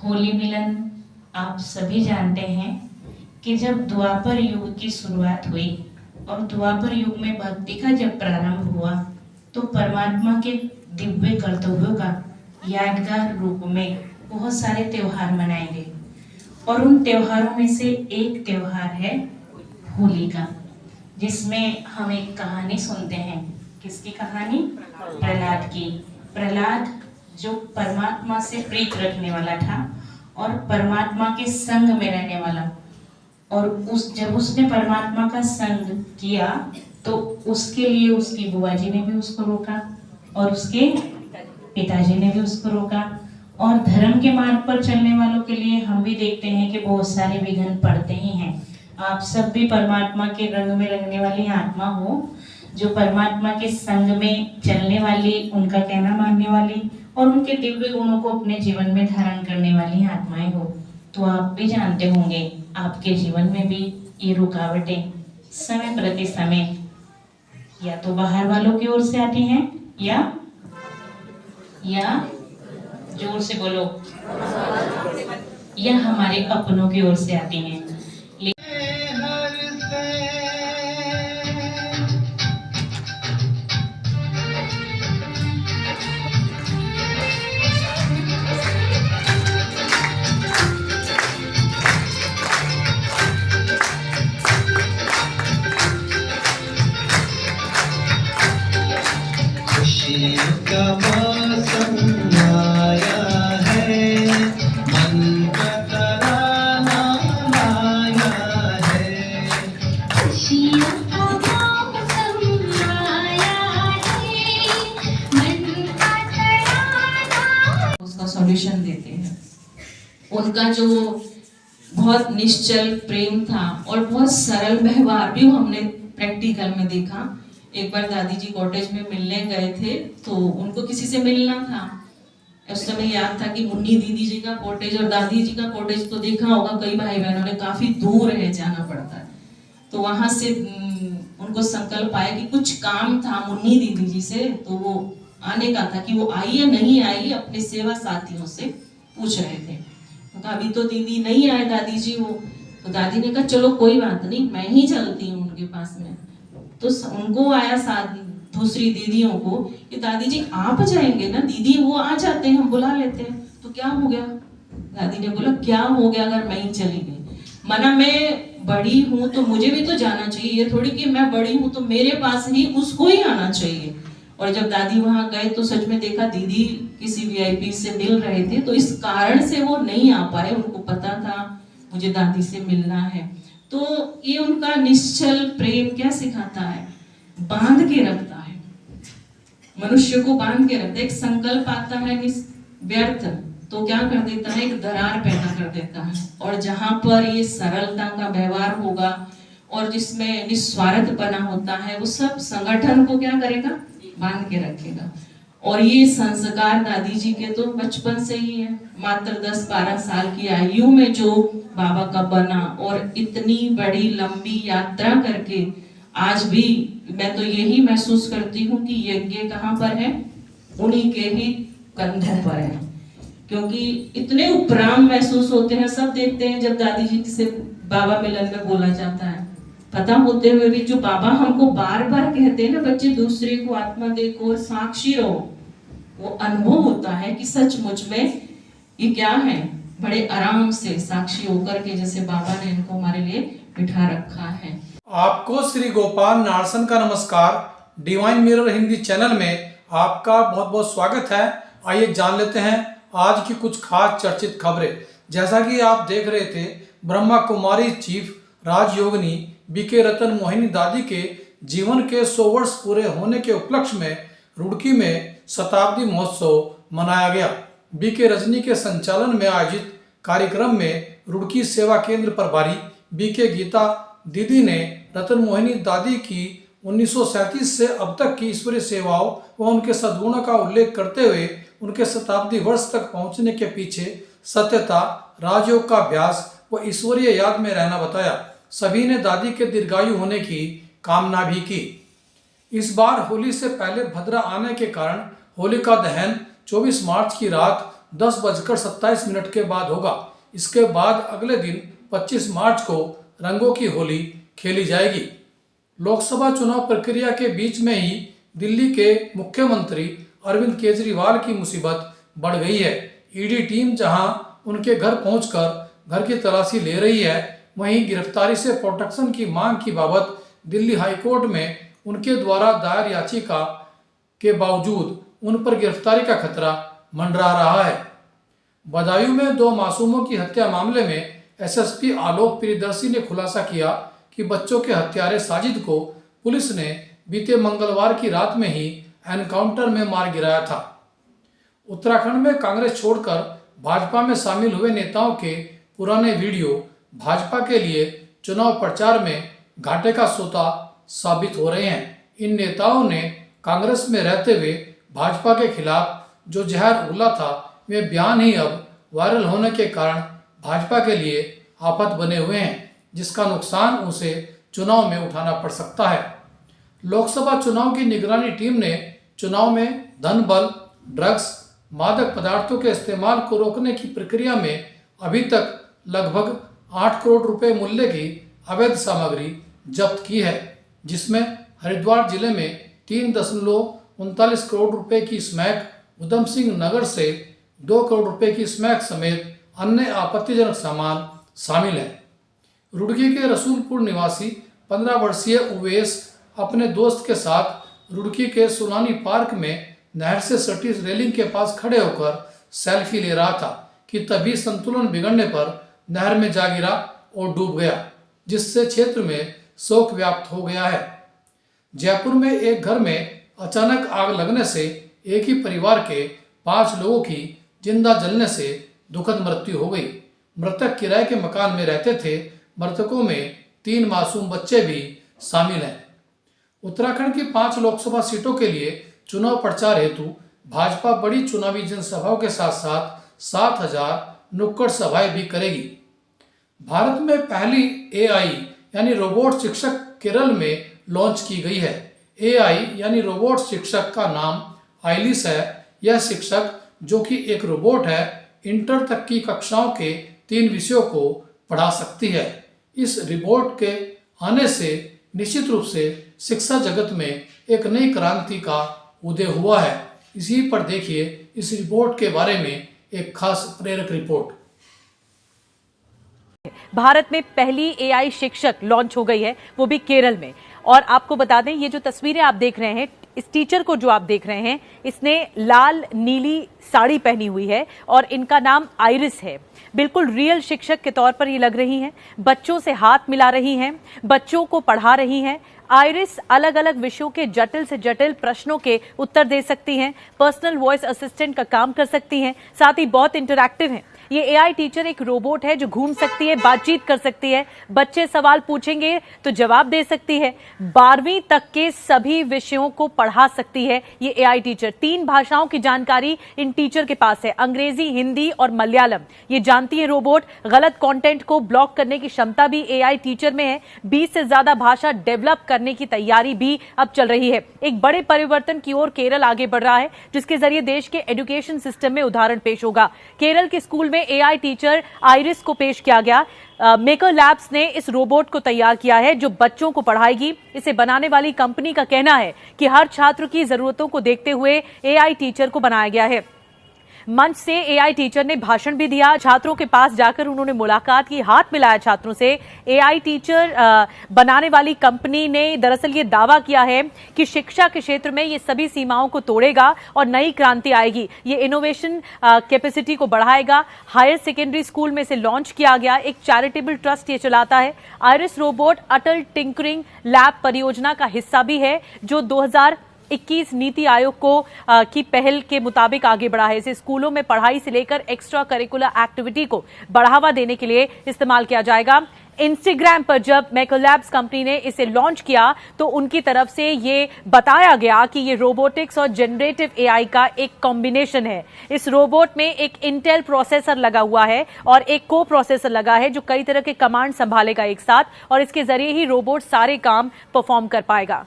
होली मिलन आप सभी जानते हैं कि जब द्वापर युग की शुरुआत हुई और द्वापर युग में भक्ति का जब प्रारंभ हुआ तो परमात्मा के दिव्य कर्तव्यों का यादगार रूप में बहुत सारे त्योहार मनाए गए और उन त्योहारों में से एक त्योहार है होली का, जिसमें हम एक कहानी सुनते हैं। किसकी कहानी? प्रहलाद की। प्रहलाद जो परमात्मा से प्रीत रखने वाला था और परमात्मा के संग में रहने वाला, और जब उसने परमात्मा का संग किया तो उसके लिए उसकी बुआ जी ने भी उसको रोका और उसके पिताजी ने भी उसको रोका। और धर्म के मार्ग पर चलने वालों के लिए हम भी देखते हैं कि बहुत सारे विघ्न पड़ते ही हैं। आप सब भी परमात्मा के रंग में रंगने वाली आत्मा हो, जो परमात्मा के संग में चलने वाली, उनका कहना मानने वाली और उनके दिव्य गुणों को अपने जीवन में धारण करने वाली आत्माएं हो। तो आप भी जानते होंगे आपके जीवन में भी ये रुकावटें समय प्रति समय या तो बाहर वालों की ओर से आती हैं या जोर से बोलो, या हमारे अपनों की ओर से आती हैं। का मौसम आया है, मन का तराना आया है। खुशियों का मौसम आया है, मन का तराना। उसका सॉल्यूशन देते हैं। उनका जो बहुत निश्चल प्रेम था और बहुत सरल व्यवहार भी हमने प्रैक्टिकल में देखा। एक बार दादी जी कॉटेज में मिलने गए थे तो उनको किसी से मिलना था। उस समय याद था कि मुन्नी दीदी जी का कॉटेज और दादी जी का कॉटेज तो देखा होगा, कई भाई बहनों ने, काफी दूर है, जाना पड़ता है। तो वहां से उनको संकल्प आया कि कुछ काम था मुन्नी दीदी जी से, तो वो आने का था कि वो आई या नहीं आई, अपने सेवा साथियों से पूछ रहे थे। तो अभी तो दीदी नहीं आए दादी जी वो, तो दादी ने कहा चलो कोई बात नहीं, मैं ही चलती हूँ उनके पास में। तो उनको आया साथ दूसरी दीदियों को कि दादी जी आप जाएंगे ना, दीदी वो आ जाते हैं, हम बुला लेते हैं। तो क्या हो गया? दादी ने बोला क्या हो गया अगर मैं ही चली गई? माना मैं बड़ी हूं तो मुझे भी तो जाना चाहिए, ये थोड़ी कि मैं बड़ी हूं तो मेरे पास ही उसको ही आना चाहिए। और जब दादी वहां गए तो सच में देखा दीदी किसी वीआईपी से मिल रहे थे, तो इस कारण से वो नहीं आ पाए। उनको पता था मुझे दादी से मिलना है। तो ये उनका निश्चल प्रेम क्या सिखाता है? बांध के रखता है, मनुष्य को बांध के रखता है। एक संकल्प आता है व्यर्थ, तो क्या कर देता है? एक दरार पैदा कर देता है। और जहां पर ये सरलता का व्यवहार होगा और जिसमें निस्वार्थ बना होता है, वो सब संगठन को क्या करेगा? बांध के रखेगा। और ये संस्कार दादी जी के तो बचपन से ही है। मात्र 10-12 साल की आयु में जो बाबा का बना और इतनी बड़ी लंबी यात्रा करके आज भी मैं तो यही महसूस करती हूँ कि यज्ञ कहाँ पर है? उन्हीं के ही कंधों पर है। क्योंकि इतने उपराम महसूस होते हैं, सब देखते हैं जब दादी जी से बाबा मिलन में बोला जाता है, पता होते हुए भी जो बाबा हमको बार बार कहते हैं ना, बच्चे दूसरे को आत्मा देखो और साक्षी रहो, वो अनुभव होता है कि सचमुच में ये क्या है। बड़े आराम से साक्षी होकर के जैसे बाबा ने इनको हमारे लिए बिठा रखा है। आपको श्री गोपाल नारसन का नमस्कार। डिवाइन मिरर हिंदी चैनल में आपका बहुत बहुत स्वागत है। आइए जान लेते हैं आज की कुछ खास चर्चित खबरें। जैसा कि आप देख रहे थे, ब्रह्मा कुमारी चीफ राजयोगिनी बीके रतन मोहिनी दादी के जीवन के 100 वर्ष पूरे होने के उपलक्ष्य में रुड़की में शताब्दी महोत्सव मनाया गया। बीके रजनी के संचालन में आयोजित कार्यक्रम में रुड़की सेवा केंद्र प्रभारी बीके गीता दीदी ने रतन मोहिनी दादी की 1937 से अब तक की ईश्वरीय सेवाओं व उनके सद्गुणों का उल्लेख करते हुए उनके शताब्दी वर्ष तक पहुंचने के पीछे सत्यता, राजयोग का अभ्यास व ईश्वरीय याद में रहना बताया। सभी ने दादी के दीर्घायु होने की कामना भी की। इस बार होली से पहले भद्रा आने के कारण होलिका दहन 24 मार्च की रात 10:27 के बाद होगा। इसके बाद अगले दिन 25 मार्च को रंगों की होली खेली जाएगी। लोकसभा चुनाव प्रक्रिया के बीच में ही दिल्ली के मुख्यमंत्री अरविंद केजरीवाल की मुसीबत बढ़ गई है। ईडी टीम जहां उनके घर पहुंचकर घर की तलाशी ले रही है, वहीं गिरफ्तारी से प्रोटेक्शन की मांग की बाबत दिल्ली हाईकोर्ट में उनके द्वारा दायर याचिका के बावजूद उन पर गिरफ्तारी का खतरा मंडरा रहा है। बदायूं में 2 मासूमों की हत्या मामले में एसएसपी आलोक प्रियदर्शी ने खुलासा किया कि बच्चों के हत्यारे साजिद को पुलिस ने बीते मंगलवार की रात में ही एनकाउंटर में मार गिराया था। उत्तराखंड में कांग्रेस छोड़कर भाजपा में शामिल हुए नेताओं के पुराने वीडियो भाजपा के लिए चुनाव प्रचार में घाटे का सोता साबित हो रहे हैं। इन नेताओं ने कांग्रेस में रहते हुए भाजपा के खिलाफ जो जहर उगला था, वे बयान ही अब वायरल होने के कारण भाजपा के लिए आफत बने हुए हैं, जिसका नुकसान उसे चुनाव में उठाना पड़ सकता है। लोकसभा चुनाव की निगरानी टीम ने चुनाव में धन बल, ड्रग्स, मादक पदार्थों के इस्तेमाल को रोकने की प्रक्रिया में अभी तक लगभग 8 करोड़ रुपए मूल्य की अवैध सामग्री जब्त की है, जिसमें हरिद्वार जिले में 3.39 करोड़ रुपए की स्मैक, उधम सिंह नगर से 2 करोड़ रुपए की स्मैक समेत अन्य आपत्तिजनक सामान शामिल है। रुड़की के रसूलपुर निवासी 15 वर्षीय उवैस अपने दोस्त के साथ रुड़की के सुलानी पार्क में नहर से सटी रेलिंग के पास खड़े होकर सेल्फी ले रहा था कि तभी संतुलन बिगड़ने पर नहर में जा गिरा और डूब गया, जिससे क्षेत्र में शोक व्याप्त हो गया है। जयपुर में एक घर में अचानक आग लगने से एक ही परिवार के 5 लोगों की जिंदा जलने से दुखद मृत्यु हो गई। मृतक किराए के मकान में रहते थे। मृतकों में 3 मासूम बच्चे भी शामिल हैं। उत्तराखंड की 5 लोकसभा सीटों के लिए चुनाव प्रचार हेतु भाजपा बड़ी चुनावी जनसभाओं के साथ साथ 7,000 नुक्कड़ सभाएं भी करेगी। भारत में पहली एआई यानी रोबोट शिक्षक केरल में लॉन्च की गई है। एआई यानी रोबोट शिक्षक का नाम आइलिस है। यह शिक्षक, जो कि एक रोबोट है, इंटर तक की कक्षाओं के 3 विषयों को पढ़ा सकती है। इस रोबोट के आने से निश्चित रूप से शिक्षा जगत में एक नई क्रांति का उदय हुआ है। इसी पर देखिए इस रिपोर्ट के बारे में एक खास प्रेरक रिपोर्ट। भारत में पहली एआई शिक्षक लॉन्च हो गई है, वो भी केरल में। और आपको बता दें, ये जो तस्वीरें आप देख रहे हैं, इस टीचर को जो आप देख रहे हैं, इसने लाल नीली साड़ी पहनी हुई है और इनका नाम आइरिस है। बिल्कुल रियल शिक्षक के तौर पर ये लग रही हैं। बच्चों से हाथ मिला रही हैं, बच्चों को पढ़ा रही हैं। आइरिस अलग अलग विषयों के जटिल से जटिल प्रश्नों के उत्तर दे सकती हैं, पर्सनल वॉइस असिस्टेंट का काम कर सकती हैं, साथ ही बहुत इंटरैक्टिव हैं। ये एआई टीचर एक रोबोट है जो घूम सकती है, बातचीत कर सकती है, बच्चे सवाल पूछेंगे तो जवाब दे सकती है, 12वीं तक के सभी विषयों को पढ़ा सकती है ये एआई टीचर। 3 भाषाओं की जानकारी इन टीचर के पास है, अंग्रेजी, हिंदी और मलयालम। ये जानती है रोबोट। गलत कंटेंट को ब्लॉक करने की क्षमता भी एआई टीचर में है। 20 से ज्यादा भाषा डेवलप करने की तैयारी भी अब चल रही है। एक बड़े परिवर्तन की ओर केरल आगे बढ़ रहा है, जिसके जरिए देश के एजुकेशन सिस्टम में उदाहरण पेश होगा। केरल के स्कूल में एआई टीचर आइरिस को पेश किया गया। मेकर लैब्स ने इस रोबोट को तैयार किया है जो बच्चों को पढ़ाएगी। इसे बनाने वाली कंपनी का कहना है कि हर छात्र की जरूरतों को देखते हुए एआई टीचर को बनाया गया है। मंच से एआई टीचर ने भाषण भी दिया। छात्रों के पास जाकर उन्होंने मुलाकात की, हाथ मिलाया छात्रों से। एआई टीचर बनाने वाली कंपनी ने दरअसल ये दावा किया है कि शिक्षा के क्षेत्र में ये सभी सीमाओं को तोड़ेगा और नई क्रांति आएगी। ये इनोवेशन कैपेसिटी को बढ़ाएगा। हायर सेकेंडरी स्कूल में इसे लॉन्च किया गया। एक चैरिटेबल ट्रस्ट ये चलाता है। आइरिस रोबोट अटल टिंकरिंग लैब परियोजना का हिस्सा भी है, जो 2021 नीति आयोग की पहल के मुताबिक आगे बढ़ा है। इसे स्कूलों में पढ़ाई से लेकर एक्स्ट्रा करिकुलर एक्टिविटी को बढ़ावा देने के लिए इस्तेमाल किया जाएगा। इंस्टाग्राम पर जब मेकर लैब्स कंपनी ने इसे लॉन्च किया तो उनकी तरफ से ये बताया गया कि ये रोबोटिक्स और जनरेटिव एआई का एक कॉम्बिनेशन है। इस रोबोट में एक इंटेल प्रोसेसर लगा हुआ है और एक को प्रोसेसर लगा है जो कई तरह के कमांड संभालेगा एक साथ, और इसके जरिए ही रोबोट सारे काम परफॉर्म कर पाएगा।